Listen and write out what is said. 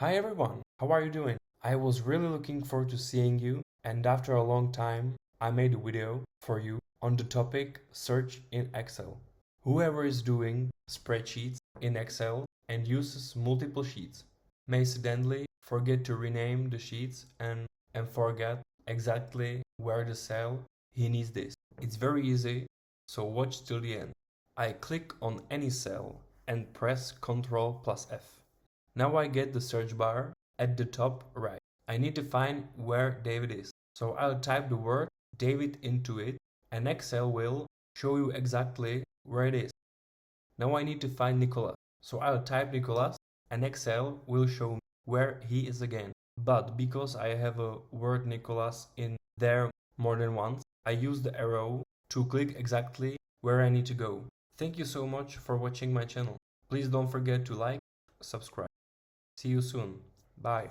Hi everyone, how are you doing? I was really looking forward to seeing you, and after a long time, I made a video for you on the topic search in Excel. Whoever is doing spreadsheets in Excel and uses multiple sheets may accidentally forget to rename the sheets and forget exactly where the cell he needs this. It's very easy, so watch till the end. I click on any cell and press Ctrl plus F. Now I get the search bar at the top right. I need to find where David is. So I'll type the word David into it and Excel will show you exactly where it is. Now I need to find Nicolas. So I'll type Nicolas and Excel will show me where he is again. But because I have a word Nicolas in there more than once, I use the arrow to click exactly where I need to go. Thank you so much for watching my channel. Please don't forget to like, subscribe. See you soon. Bye.